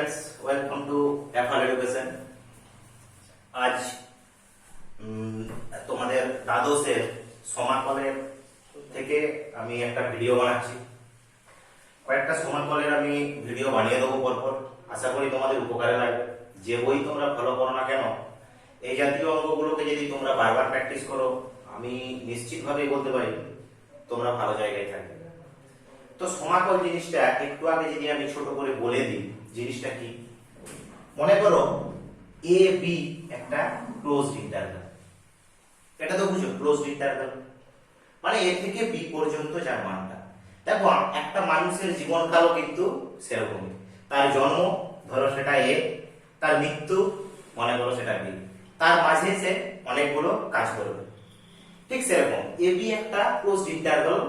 Students, welcome to FR education. আজ তোমাদের দ্বাদশের সমাকলের থেকে আমি একটা ভিডিও বানাচ্ছি। কয়েকটা সমাকলের আমি ভিডিও বানিয়ে দেবো পরপর, আশা করি তোমাদের উপকারে লাগবে। যে বই তোমরা ফলো করো না কেন, এই জাতীয় অঙ্কগুলোকে যদি তোমরা বারবার প্র্যাকটিস করো, আমি নিশ্চিতভাবেই বলতে পারি তোমরা ভালো জায়গায় থাকবে। তো সমাকল জিনিসটা একটু আগে যদি আমি ছোট করে বলে দিই, জিনিসটা কি, মনে করো এ বি একটা ক্লোজড ইন্টারভ্যাল। এটা তো বুঝো, ক্লোজড ইন্টারভ্যাল মানে এ থেকে বি পর্যন্ত যার মানটা। দেখো একটা মানুষের জীবনকালও কিন্তু সেরকমই, তার জন্ম ধরো সেটা এ, তার মৃত্যু মনে করো সেটা বি, তার মাঝে সে অনেকগুলো কাজ করবে। ঠিক সেরকম এ বি একটা ক্লোজড ইন্টারভ্যাল।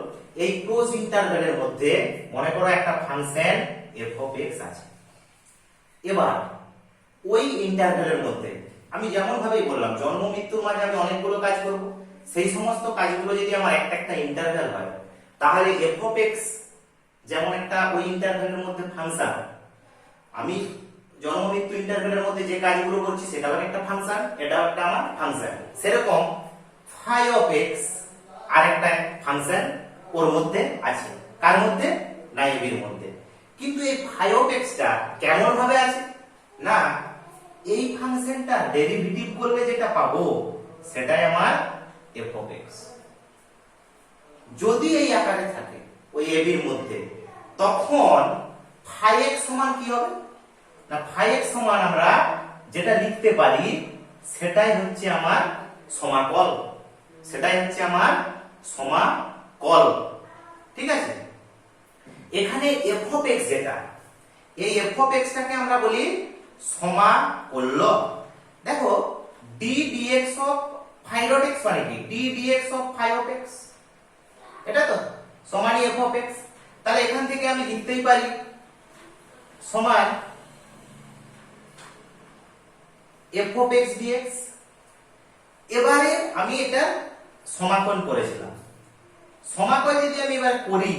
এই ক্লোজ ইন্টারভ্যালের মধ্যে মনে করো একটা ফাংশন এফ অফ এক্স আছে। এবার ওই ইন্টারভ্যালের মধ্যে আমি যেমন ভাবেই বললাম, জন্ম মৃত্যুর মাঝে আমি অনেকগুলো কাজ করব। সেই সমস্ত কাজগুলো যদি আমার একটা একটা ইন্টারভ্যাল হয়, তাহলে এফ অফ এক্স যেমন একটা ওই ইন্টারভ্যালের মধ্যে ফাংশন, আমি জন্ম মৃত্যু ইন্টারভ্যালের মধ্যে যে কাজগুলো করছি সেটাও একটা ফাংশন, এটাও একটা আমার ফাংশন। সেরকম ফাই অফ এক্স আরেকটা ফাংশন ওর মধ্যে আছে। কার মধ্যে? না এ বির মধ্যে। কিন্তু এই ফাই অফ এক্সটা কেমন ভাবে আছে না, এই ফাংশনটা ডেরিভেটিভ করলে যেটা পাবো সেটাই আমার এফ অফ এক্স। যদি এই আকারে থাকে ওই এ বির মধ্যে, তখন ফাই এক্স সমান কি হবে না, ফাই এক্স সমান আমরা যেটা লিখতে পারি সেটাই হচ্ছে আমার সমাকল, সেটাই হচ্ছে আমার সমাকল। ঠিক আছে, এখানে এফ অফ এক্স যেটা, এই এফ অফ এক্স টাকে আমরা বলি সমাকল্য। দেখো d d x of phi dot x মানে কি, d d x of phi of x, এটা তো সমানই এফ অফ এক্স। তাহলে এখান থেকে আমি লিখতেই পারি সমান এফ অফ এক্স ডিএক্স। এবারে আমি এটা সমাকল করেছিলাম, সমাকল যদি আমি এবার করি,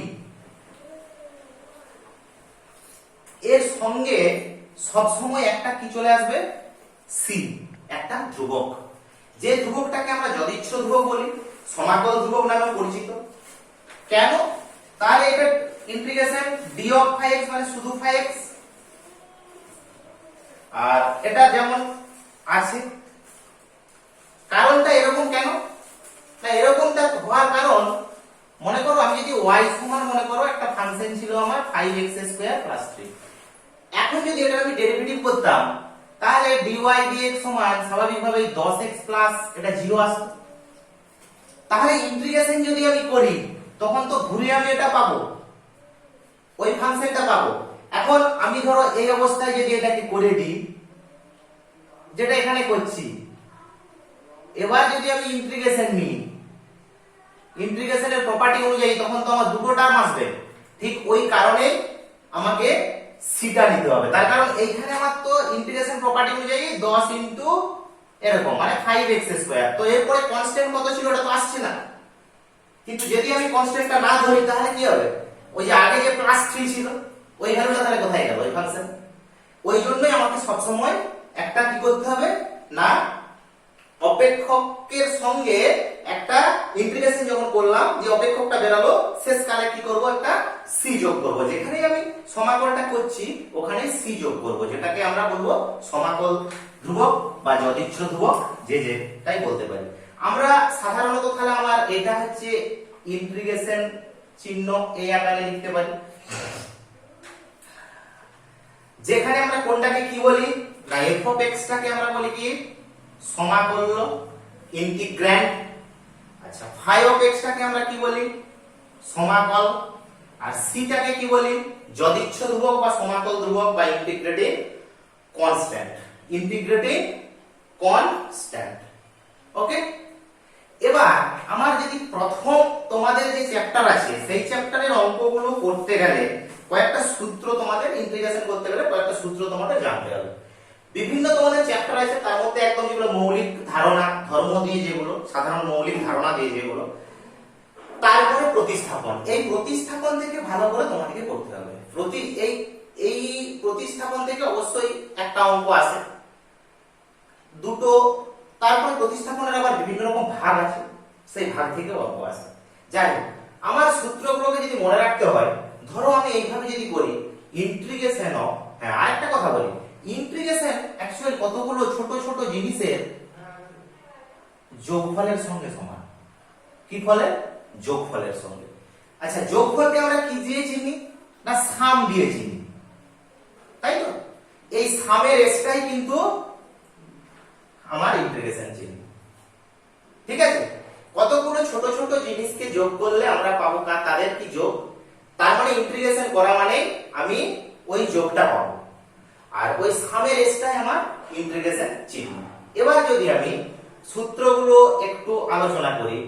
এর সঙ্গে সবসময় একটা কি চলে আসবে, সি, একটা ধ্রুবক। যে ধ্রুবকটাকে আমরা যদিচ্ছ ধ্রুবক বলি, সমাকল ধ্রুবক নামে পরিচিত। কেন? তাহলে এটা integration d of phi x মানে শুধু ফাই এক্স, আর এটা যেমন আছে। কারণটা এরকম কেন না, এরকমটা হওয়ার কারণ, মনে করো আমি যদি y সমান মনে করো একটা ফাংশন ছিল আমার 5x² + 3, এখন যদি এটা আমি ডেরিভেটিভ করতাম, তাহলে dy dx সমান স্বাভাবিকভাবেই 10x প্লাস এটা 0 আসতো। তাহলে ইন্টিগ্রেশন যদি আমি করি, তখন তো ঘুরে আমি এটা পাবো, ওই ফাংশনটা পাবো। এখন আমি ধরো এই অবস্থায় যদি এটাকে করে দিই, যেটা এখানে করছি, এবার যদি আমি ইন্টিগ্রেশন নিই, ইন্টিগ্রেশনের প্রপার্টি অনুযায়ী, তখন তো আমার দুটো টার্ম আসবে। ঠিক ওই কারণে আমাকে সিটা নিতে হবে। তার কারণ এইখানে আমার তো ইন্টিগ্রেশন প্রপার্টি অনুযায়ী 10 ইনটু এরকম মানে 5x²। তো এরপরে কনস্ট্যান্ট কত ছিল ওটা তো আসছে না। কিন্তু যদি আমি কনস্ট্যান্টটা না ধরি, তাহলে কি হবে, ওই যে আগে যে +3 ছিল ওই ভ্যালুটা তাহলে কোথায় গেল ওই ফাংশন। ওই জন্যই আমাকে সবসময় একটা কি করতে হবে না, অপেক্ষকের সঙ্গে একটা ইন্টিগ্রেশন যখন করলাম, যে অপেক্ষকটা বেরালো, শেষকালে কি করব, একটা সি যোগ করব। যেখানে আমি সমাকলটা করছি ওখানে সি যোগ করব, যেটাকে আমরা বলবো সমাকল ধ্রুবক বা যদিচ্ছ ধ্রুবক, তাই বলতে পারি আমরা সাধারণত। তাহলে আমার এটা হচ্ছে ইন্টিগ্রেশন চিহ্ন এই আকারে লিখতে পারি, যেখানে আমরা কোনটাকে কি বলি না, এফ অফ এক্স টাকে আমরা বলি কি সমাকল্য, ইন্টিগ্র্যান্ড। আচ্ছা, ফাই অফ এক্স টাকে আমরা কি বলি, সমাকল। আর সি টাকে কি বলি, যদিচ্ছ ধ্রুবক বা সমাকল ধ্রুবক বা ইন্টিগ্রেটিং কনস্ট্যান্ট, ইন্টিগ্রেটিং কনস্ট্যান্ট। ওকে, এবার আমার যদি প্রথম তোমাদের যে চ্যাপ্টার আছে, সেই চ্যাপ্টারের অঙ্কগুলো করতে গেলে কয়েকটা সূত্র, তোমাদের ইন্টিগ্রেশন করতে গেলে কয়েকটা সূত্র তোমাদের জানতে হবে। বিভিন্ন তোমাদের চ্যাপ্টার আছে, তার মধ্যে একদম যেগুলো মৌলিক ধারণা, ধর্ম দিয়ে যেগুলো, সাধারণ মৌলিক ধারণা দিয়ে যেগুলো, তারপরে প্রতিস্থাপন। এই প্রতিস্থাপন থেকে ভালো করে তোমাদেরকে করতে হবে। এই এই প্রতিস্থাপন থেকে অবশ্যই একটা অঙ্ক আসে, দুটো, তারপরে প্রতিস্থাপনের আবার বিভিন্ন রকম ভাগ আছে, সেই ভাগ থেকে অঙ্ক আসে। যাই হোক, আমার সূত্রগুলোকে যদি মনে রাখতে হয়, ধরো আমি এইভাবে যদি করি ইন্টিগ্রেশন অফ, হ্যাঁ আরেকটা কথা বলি, ইন্টিগ্রেশন অ্যাকচুয়ালি কতগুলো ছোট ছোট জিনিসের যোগফলের সঙ্গে সমান। কি ফলে? যোগফলের সঙ্গে। আচ্ছা, যোগফলকে আমরা কি দিয়ে চিনি? না সাম দিয়ে চিনি, তাই তো? এই সামের এসটাই কিন্তু আমার ইন্টিগ্রেশন চিহ্ন। ঠিক আছে, কতগুলো ছোট ছোট জিনিসকে যোগ করলে আমরা পাবো তাদের কি যোগ, তার মানে ইন্টিগ্রেশন করা মানে আমি ওই যোগটা পাবো, আর ওই সামের এসটাই আমার ইন্টিগ্রেশন চিহ্ন। এবার যদি আমি সূত্রগুলো একটু আলোচনা করি,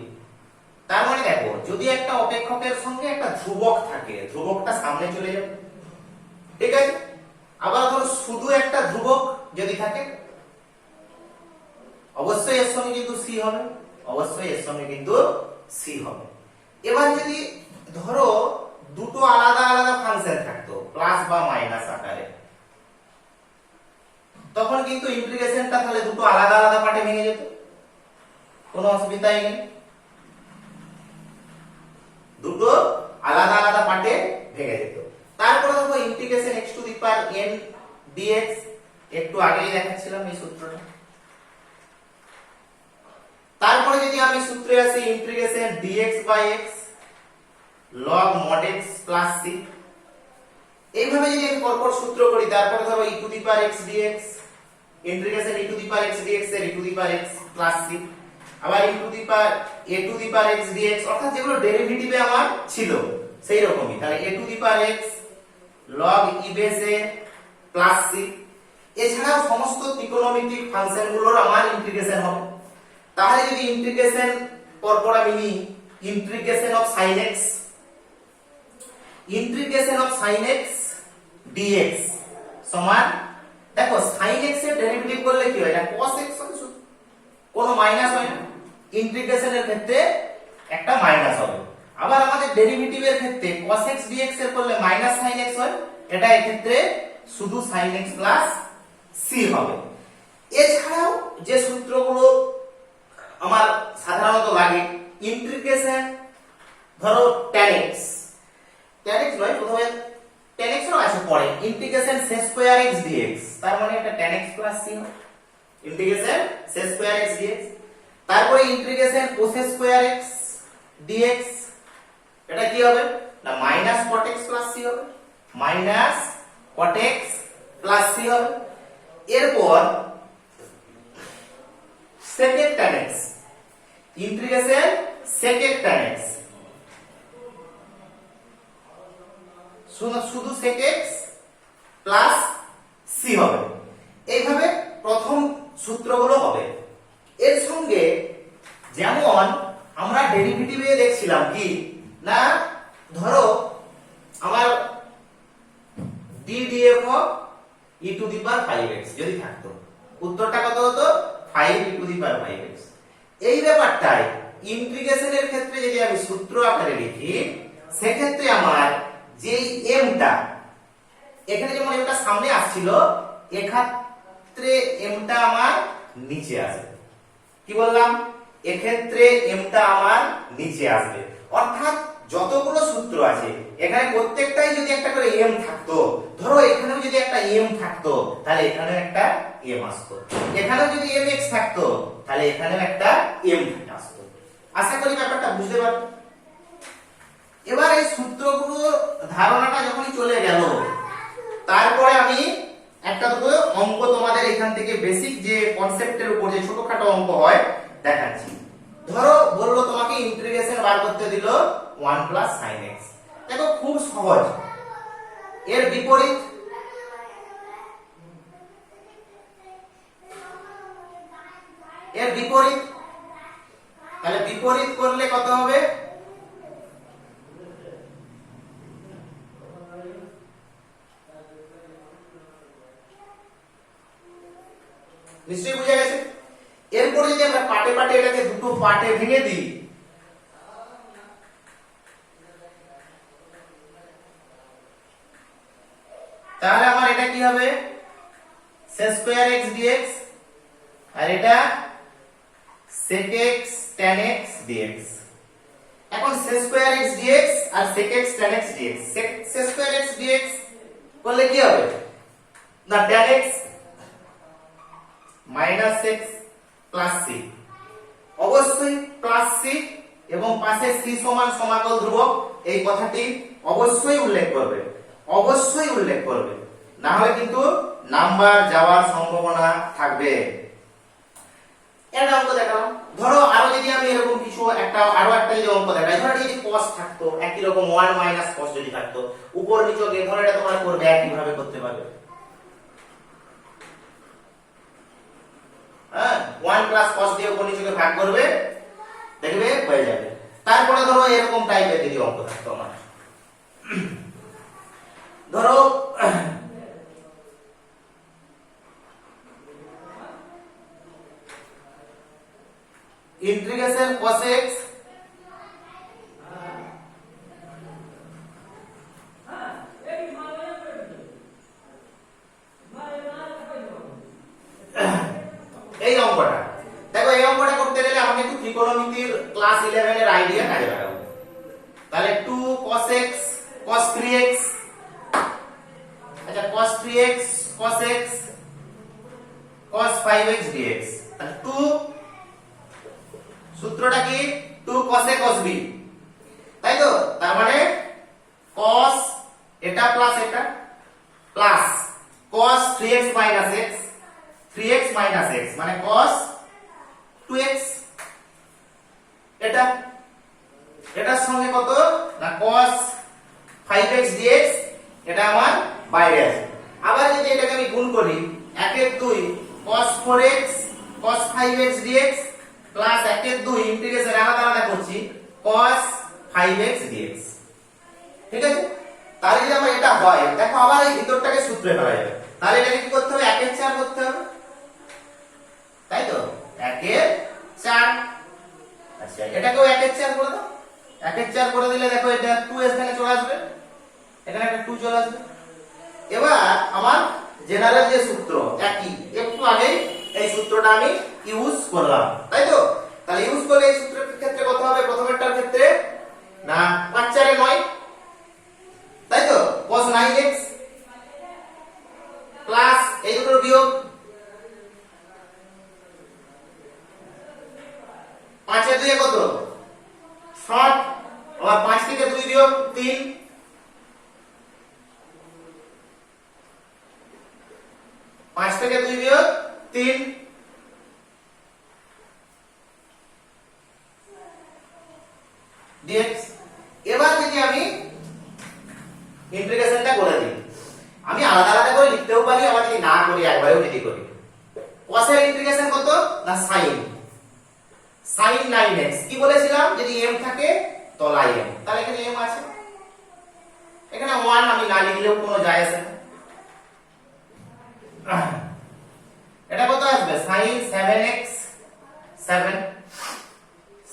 তার মানে দেখো, যদি একটা অপেক্ষকের সঙ্গে একটা ধ্রুবক থাকে, ধ্রুবকটা সামনে চলে যাবে, ঠিক আছে? আবার ধরো শুধু একটা ধ্রুবক যদি থাকে, অবশ্যই এর সঙ্গে কিন্তু সি হবে, অবশ্যই এর সঙ্গে কিন্তু সি হবে। এবার যদি ধরো দুটো আলাদা আলাদা ফাংশন থাকতো প্লাস বা মাইনাস আকারে, তখন কিন্তু ইন্টিগ্রেশনটা তাহলে দুটো আলাদা আলাদা পার্টে ভেঙে যেত, কোনো অসুবিধাই নেই, দুটো আলাদা আলাদা পার্টে ভেঙে যেত। তারপরে দেখো integration x to the power n dx, একটু আগেই দেখাচ্ছিলাম এই সূত্রটা। তারপরে যদি আমি সূত্রে আসি integration dx by x log mod x plus c, এইভাবে যদি আমি পরপর সূত্র করি, তারপরে ধরো e to the power x dx, integration e to the power x dx এর e to the power x plus c, আবার e to the power a to the power x dx, অর্থাৎ যেগুলো ডেরিভেটিভে আমার ছিল সেই রকমই, তাহলে a to the power x log e base a plus c। এছাড়াও সমস্ত ত্রিকোণমিতিক ফাংশনগুলোর আমার ইন্টিগ্রেশন হবে। তাহলে যদি ইন্টিগ্রেশন পরপর আমি নিই, integration of sin x, integration of sin x dx সমান, দেখো sin x এর ডেরিভেটিভ করলে কি হয়, এটা cos x হবে, শুধু কোনো মাইনাস হয় না, ইন্টিগ্রেশনের ক্ষেত্রে একটা মাইনাস হবে। আবার আমাদের ডেরিভেটিভের ক্ষেত্রে cos x dx এর করলে মাইনাস sin x হয়, এটা এই ক্ষেত্রে শুধু sin x প্লাস c হবে। এছাড়াও যে সূত্রগুলো আমার সাধারণত লাগে, ইন্টিগ্রেশন ধরো tan x, tan x নয়, প্রথমে tan x এর আছে পরে, integration sec square x dx, তার মানে এটা tan x প্লাস c হবে, integration sec square x dx। তারপরে integration cos square x dx, এটা কি হবে না minus cot x plus c হবে, minus cot x plus c হবে। এরপর secant tan x, integration secant tan x, শুধু sec x প্লাস c হবে। এইভাবে প্রথম সূত্রগুলো হবে। এর সঙ্গে যেমন আমরা ডেরিভেটিভে দেখছিলাম কি না, ধরো আমার d df of e to the power 5x যদি থাকতো, উত্তরটা কত হতো 5 e to the power 5x। এই ব্যাপারটাই ইন্টিগ্রেশনের ক্ষেত্রে যদি আমি সূত্র আকারে লিখি, সেক্ষেত্রে আমার যেই mটা এখানে যেমন mটা সামনে আসছিল, এক্ষেত্রে mটা আমার নিচে আসবে। কি বললাম? এক্ষেত্রে mটা আমার নিচে আসবে, অর্থাৎ যতগুলো সূত্র আছে এখানে প্রত্যেকটাই যদি একটা করে m থাকতো, ধরো এখানেও যদি একটা m থাকতো, তাহলে এখানেও একটা m আসতো, এখানেও যদি mx থাকতো, তাহলে এখানেও একটা m আসতো। আশা করি ব্যাপারটা বুঝতে পারছো। এবার এই সূত্রগুলো ধারণাটা যখনই চলে গেল, তারপরে আমি একটা দুটো অঙ্ক তোমাদের এখান থেকে বেসিক যে কনসেপ্টের উপর যে ছোটখাটো অঙ্ক হয় দেখাচ্ছি। ধরো বললো তোমাকে ইন্টিগ্রেশন বার করতে দিল 1 প্লাস sin x, দেখো খুব সহজ। এর বিপরীত তাহলে বিপরীত করলে কত হবে? নিশ্চয়ই বুঝে গেছে। এরপরে যদি আমরা পার্টে পার্টে এটাকে দুটো পার্টে ভেঙে দিই, হবে sec স্কয়ার x dx আর এটা sec x tan x dx। এখন sec স্কয়ার x dx আর sec x tan x dx, sec square x dx করলে কি হবে না tan x minus x plus c, অবশ্যই প্লাস c এবং পাশে c সমান সমাকল ধ্রুবক এই কথাটি অবশ্যই উল্লেখ করবে, অবশ্যই উল্লেখ করবে, না হলে কিন্তু নাম্বার যাওয়ার সম্ভাবনা থাকবে। এটা অঙ্ক দেখালাম। ধরো আরো যদি আমি এরকম কিছু আরো একটা যদি অঙ্ক দেখাই, ধরো যদি cos থাকতো একই রকম 1 মাইনাস cos যদি থাকতো উপর নিচে ধরো এটা তোমরা করবে একই ভাবে করতে পারবে। হ্যাঁ 1 প্লাস cos দিয়ে উপর নিচে ভাগ করবে দেখবে হয়ে যাবে। তারপরে ধরো এরকম টাইপের যদি অঙ্ক থাকতো আমার, ধরো इंटीग्रेशन cos x এই অঙ্কটা দেখো, এই অঙ্কটা করতে গেলে আমাকে একটু ত্রিকোণমিতির ক্লাস 11 এর আইডিয়া কাজে লাগাবো। তাহলে 2 cos x cos 3x, আচ্ছা cos 3x cos x cos 5x dx, তাহলে 2 সূত্রটা কি 2 cos a cos b, তাই তো? তার মানে cos এটা প্লাস এটা plus cos 3x minus x 3x minus x মানে cos 2x, এটা এটার সঙ্গে কত না cos 5x dx, এটা আমার বাইরে আছে। আবার যদি এটাকে আমি গুণ করি 1 এর 2 cos 4x cos 5x dx plus 1 এর 2 ইন্টিগ্রেশন আলাদা আলাদা করছি cos 5x dx, ঠিক আছে? তাহলে যদি আমার এটা হয় দেখো আবার এই ভিতরটাকে সূত্রে ফেলা যাবে। তাহলে এটাকে কি করতে হবে 1 এর 4 করতে হবে, তাই তো 1 এর 4। আচ্ছা এটাকেও 1 এর 4 করে দাও, 1 এর 4 করে দিলে দেখো এটা 2 এখানে চলে আসবে, এখানে একটা 2 চলে আসবে। এবার আমার জেনারেল যে সূত্র একই, একটু আগে এই সূত্রটা আমি ইউজ করলাম, তাই তো? তাহলে ইউজ করলে এই সূত্রের ক্ষেত্রে কত হবে, প্রথমেরটার ক্ষেত্রে না 5 4 এ 9, তাই তো? cos 9x প্লাস এই দুটোর বিয়োগ 5 এর 2 এ কত 7, আবার 5 থেকে 2 বিয়োগ 3, 5 থেকে 2 বিয়োগ 3, dx। এবার যদি আমি ইন্টিগ্রেশনটা করে দিই, আমি আলাদা আলাদা করে লিখতেও পারি, আবার যদি না করি একবারেও যদি করি, cos এর ইন্টিগ্রেশন কত না sin 9x, কি বলেছিলাম যদি m থাকে তলায় m, তাহলে এখানে m আছে, এখানে 1 আমি না লিখলেও কোনো যায় আসে না। এটা কত আসবে sin 7x 7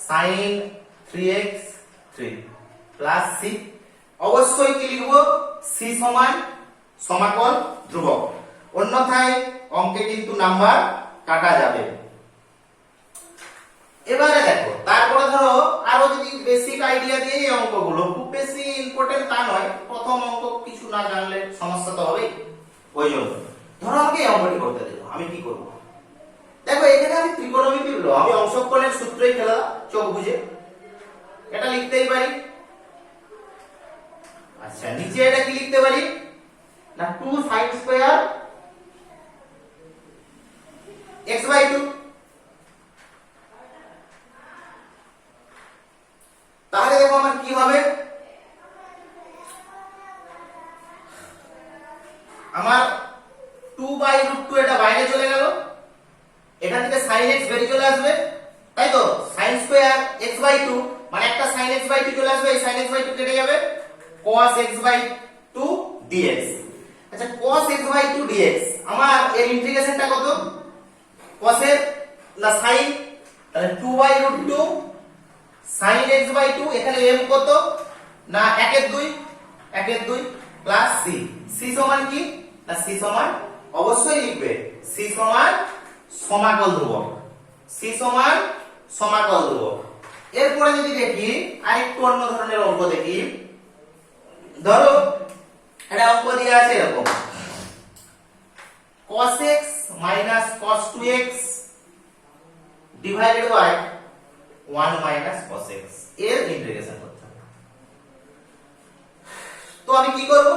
sin 3x 3 plus c, অবশ্যই কি লিখব c সমান সমাকল ধ্রুবক, অন্যথায় অঙ্কে কিন্তু নাম্বার কাটা যাবে। এবারে দেখো তারপরে ধরো আরো যদি বেসিক আইডিয়া দিয়ে এই অঙ্কগুলো খুব বেশি ইম্পর্টেন্ট তা নয়, প্রথম অঙ্ক কিছু না জানলে সমস্যা তো হবেই, ওই জন্য ধরো আমাকে এই অঙ্কটি করতে দিল, আমি কি করব দেখো এখানে আমি ত্রিকোণমিতি হলো আমি অংশকোণের সূত্রই ফেলা চোখ বুঝে এটা লিখতেই পারি। আচ্ছা নিচে এটা কি লিখতে পারি না 2 sin স্কয়ার x/2, তাহলে দেখো আমার কি হবে, আমার 2/√2 এটা বাইরে চলে গেল, এখান থেকে sin x বেরিয়ে চলে আসবে, তাই তো? sin স্কয়ার x/2 মানে একটা sin x/2 চলে আসবে, এই sin x/2 কেটে যাবে, cos x/2 dx। আচ্ছা cos x/2 dx আমার এর ইন্টিগ্রেশনটা কত, cos এর না sin, তাহলে 2/√2 sin x/2, এখানে m কত না 1 এর 2 প্লাস c, c সমান কি না c সমান অবশ্যই লিখবে c সমান সমাকল ধ্রুবক, c সমান সমাকল ধ্রুবক। এরপরে যদি দেখি আরেকটু অন্য ধরনের অঙ্ক দেখি, ধরো একটা অঙ্ক দেওয়া আছে এরকম cos x minus cos 2x divided by 1 minus cos x এর ইন্টিগ্রেশন করতে হবে। তো আমি কি করব,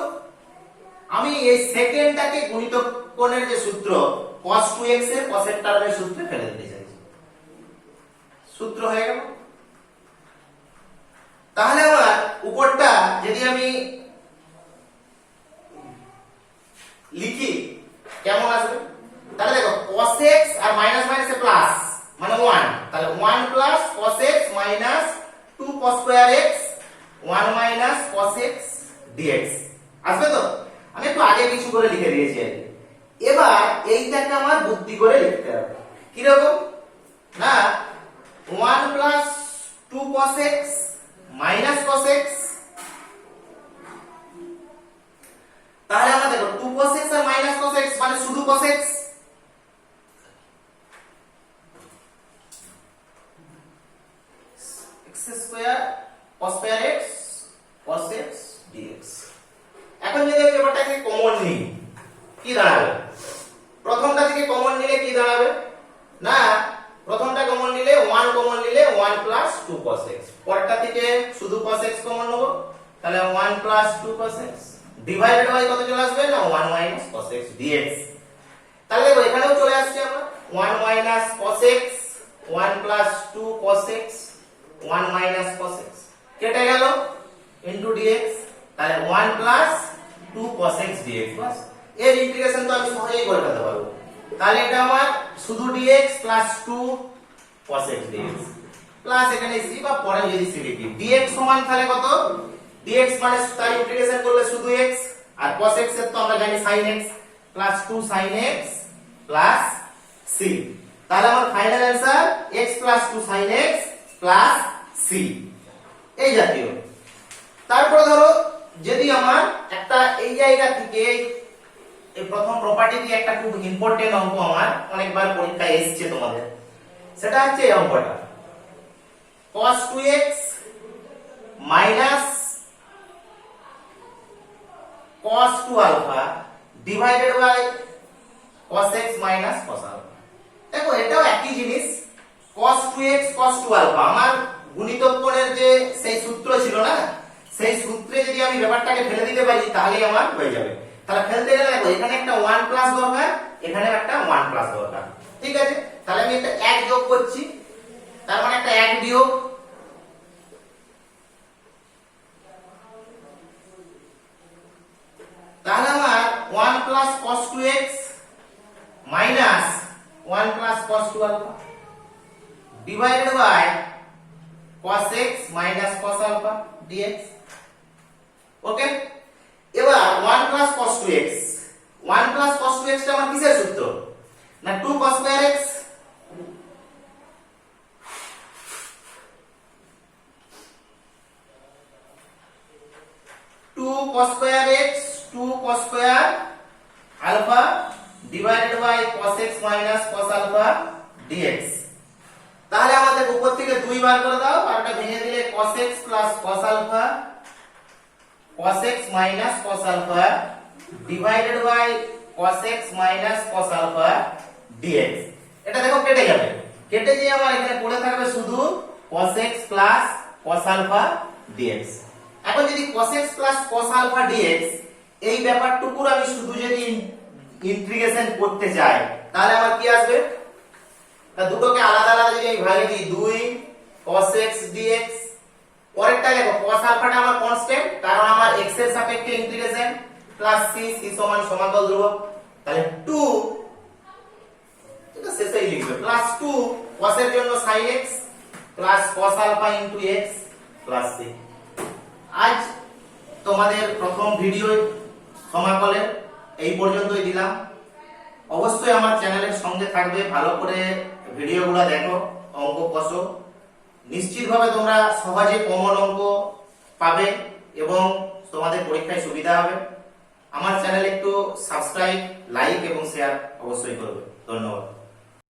আমি এই সেকেন্ডটাকে গুণিতক কোণের যে সূত্র cos 2x এর cos এর টার্মের সূত্রে ফেলে দিতে চাইছি, সূত্র হয়ে গেল। তাহলে আমার উপরটা যদি আমি লিখি কেমন আসবে, তাহলে দেখো cos x আর মাইনাস মাইনাসে প্লাস মানে 1, তাহলে 1 plus cos x minus 2 cos square x 1 minus cos x dx আসবে। তো আমি একটু আগে কিছু করে লিখে দিয়েছি আর কি। এবার এইটাকে আমার বুদ্ধি করে লিখতে হবে, কি রকম না 1 plus 2 cos x minus cos x, তাহলে আমরা দেখো 2 cos x আর মাইনাস cos x মানে শুধু cos x, x square cos square x cos x dx। এখন যদি আমি ব্যাপারটাকে কমন নিই কি দাঁড়াবে, প্রথমটা থেকে কমন নিলে কি দাঁড়াবে না প্রথমটা কমন নিলে 1 কমন নিলে 1 প্লাস 2 cos x, পরেরটা থেকে শুধু cos x কমন নেব, তাহলে 1 plus 2 cos x divided by কত চলে আসবে না 1 মাইনাস cos x dx। তাহলে দেখো এখানেও চলে আসছে আমার 1 minus cos x 1 plus 2 cos x 1 minus cos x কেটে গেল ইনটু dx, তাহলে 1 প্লাস 2 cos x dx। বাস এর ইন্টিগ্রেশন তো আমি সহজেই করে ফেলতে পারবো। তাহলে এটা আমার শুধু dx plus 2 cos x dx plus এখানে c বা পরে যদি c লিখি dx সমান তাহলে কত, dx মানে তার ইন্টিগ্রেশন করলে শুধু x আর cos x এর তো আমরা জানি sin x plus 2 sin x plus c, তাহলে আমার final answer x plus 2 sin x plus c এই জাতীয়। তারপর ধরো যদি আমার একটা এই জায়গা থেকে এই প্রথম প্রপার্টি দিয়ে একটা খুব ইম্পর্টেন্ট অঙ্ক আমার অনেকবার পরীক্ষায় এসেছে তোমাদের, সেটা হচ্ছে এই অঙ্কটা cos 2x minus cos 2 alpha divided by cos x minus cos alpha। দেখো এটাও একই জিনিস, cos 2x cos 2 alpha আমার গুণিতক কোণের যে সেই সূত্র ছিল না, সেই সূত্রে যদি আমি ব্যাপারটাকে ফেলে দিতে পারি তাহলেই আমার হয়ে যাবে। তাহলে ফেলতে গেলে দেখো এখানে একটা 1 প্লাস দরকার, এখানে একটা 1 প্লাস দরকার, ঠিক আছে। তাহলে আমি একটা 1 যোগ করছি, তার মানে একটা 1 বিয়োগ, তাহলে আমার 1 plus cos 2x minus 1 plus cos 2 alpha divided by cos x minus cos alpha dx। Okay, এবার 1 plus cos 2x 1 plus cos 2x টা আমার কিসের সূত্র না 2 cos square x, cos square x 2 cos square alpha divided by cos x minus cos alpha dx। তাহলে আমাদের উপর থেকে 2 বার করে দাও আর এটা ভেঙে দিলে cos x plus cos alpha cos x minus cos alpha divided by cos x minus cos alpha dx। এটা দেখো কেটে যাবে, কেটে গিয়ে আমার এখানে পড়ে থাকবে শুধু cos x plus cos alpha dx। এখন যদি cos x plus cos alpha dx এই ব্যাপারটুকুর আমি শুধু যদি ইন্টিগ্রেশন করতে চাই তাহলে আমার কি আসবে, তা দুটোকে আলাদা আলাদা যদি আমি ভাগে দিই 2 cos x dx, পরেরটা দেখো cos alpha টা আমার কনস্ট্যান্ট কারণ আমার x এর সাপেক্ষে ইন্টিগ্রেশন প্লাস c সমান সমাকল ধ্রুবক, তাহলে 2 এটা শেষেই লিখবে প্লাস 2 cos এর জন্য sin x plus cos alpha into x plus c। আজ তোমাদের প্রথম ভিডিও সমাকলের এই পর্যন্তই দিলাম। অবশ্যই আমার চ্যানেলের সঙ্গে থাকবে, ভালো করে ভিডিওগুলো দেখো, অঙ্ক কষো, নিশ্চিতভাবে তোমরা সহজে কমন অঙ্ক পাবে এবং তোমাদের পরীক্ষায় সুবিধা হবে। আমার চ্যানেলে একটু সাবস্ক্রাইব, লাইক এবং শেয়ার অবশ্যই করবে। ধন্যবাদ।